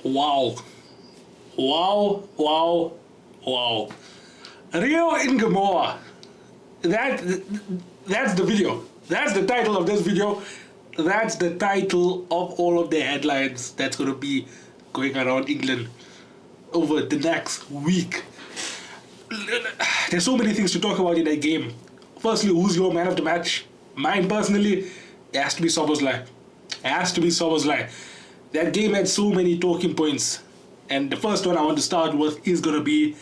Wow. Wow, wow, wow. Rio in Ngumoha. That's the video. That's the title of this video. That's the title of all of the headlines that's going to be going around England over the next week. There's so many things to talk about in that game. Firstly, who's your man of the match? Mine personally, it has to be Szoboszlai. It has to be Szoboszlai. That game had so many talking points. And the first one I want to start with is going to be,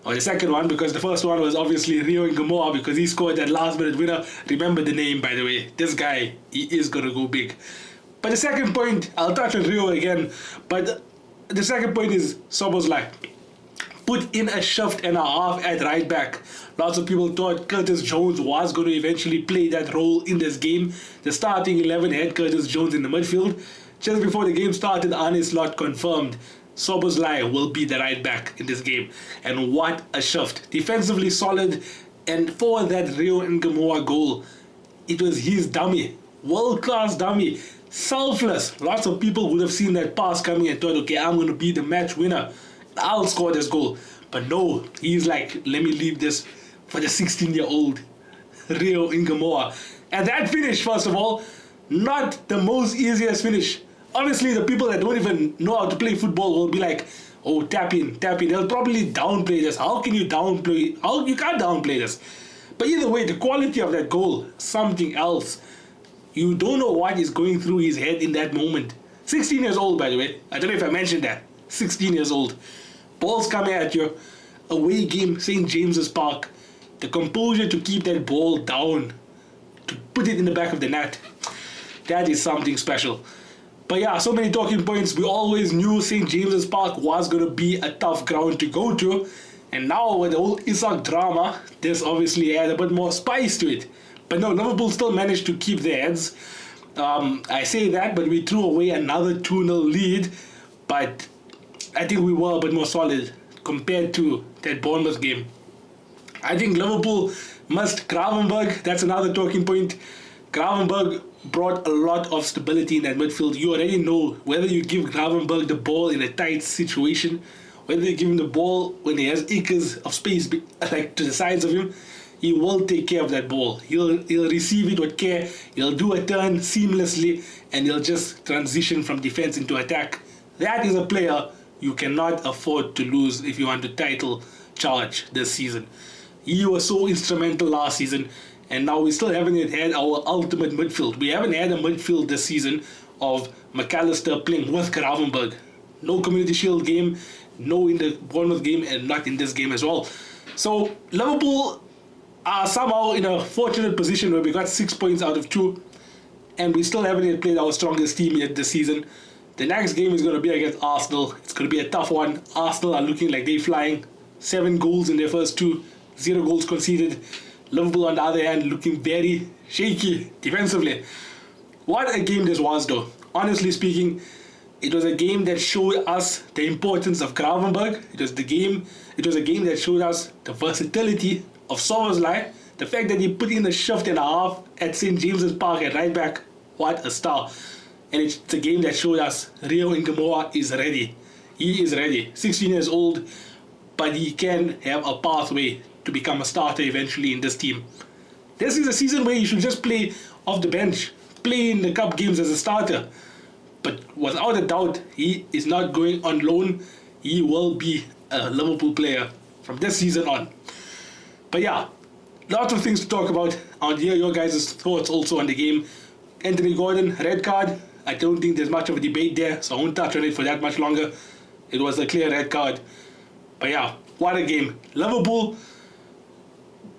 or the second one, because the first one was obviously Rio in Ngumoha because he scored that last minute winner. Remember the name, by the way. This guy, he is going to go big. But the second point, I'll touch on Rio again, but the second point is Szoboszlai. Put in a shift and a half at right back. Lots of people thought Curtis Jones was going to eventually play that role in this game. The starting 11 had Curtis Jones in the midfield. Just before the game started, Arne Slot confirmed Szoboszlai will be the right back in this game. And what a shift. Defensively solid. And for that Rio in Ngumoha goal, it was his dummy. World-class dummy. Selfless. Lots of people would have seen that pass coming and thought, okay, I'm going to be the match winner. I'll score this goal. But no, he's like, let me leave this for the 16-year-old Rio in Ngumoha. And that finish, first of all, not the most easiest finish. Obviously, the people that don't even know how to play football will be like, oh, tap in, tap in. They'll probably downplay this. How can you downplay? You can't downplay this. But either way, the quality of that goal, something else. You don't know what is going through his head in that moment. 16 years old, by the way. I don't know if I mentioned that. 16 years old. Ball's coming at you. Away game, St. James's Park. The composure to keep that ball down. To put it in the back of the net. That is something special. But yeah, so many talking points. We always knew St. James's Park was going to be a tough ground to go to. And now with the whole Isak drama, this obviously had a bit more spice to it. But no, Liverpool still managed to keep their heads. I say that, but we threw away another 2-0 lead. But I think we were a bit more solid compared to that Bournemouth game. I think Liverpool must Gravenberch. That's another talking point. Gravenberch brought a lot of stability in that midfield. You already know whether you give Gravenberch the ball in a tight situation, whether you give him the ball when he has acres of space like to the sides of him, he will take care of that ball. He'll receive it with care. He'll do a turn seamlessly, and he'll just transition from defense into attack. That is a player you cannot afford to lose if you want to title charge this season. He was so instrumental last season. And now we still haven't had our ultimate midfield. We haven't had a midfield this season of McAllister playing with Gravenberch. No Community Shield game, no in the Bournemouth game, and not in this game as well. So Liverpool are somehow in a fortunate position where we got 6 points out of 2, and we still haven't yet played our strongest team yet this season. The next game is going to be against Arsenal. It's going to be a tough one. Arsenal are looking like they're flying. 7 goals in their first 2, 0 goals conceded. Liverpool, on the other hand, looking very shaky defensively. What a game this was, though. Honestly speaking, it was a game that showed us the importance of Gravenberch. It was a game that showed us the versatility of Szoboszlai. The fact that he put in a shift and a half at St. James's Park at right back. What a star. And it's a game that showed us Rio in Ngumoha is ready. He is ready. 16 years old, but he can have a pathway to become a starter eventually in this team. This is a season where he should just play off the bench, play in the cup games as a starter. But without a doubt, he is not going on loan. He will be a Liverpool player from this season on. But yeah, lots of things to talk about. I want to hear your guys' thoughts also on the game. Anthony Gordon, red card. I don't think there's much of a debate there, so I won't touch on it for that much longer. It was a clear red card. But yeah, what a game. Liverpool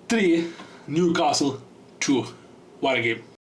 3, Newcastle 2. What a game.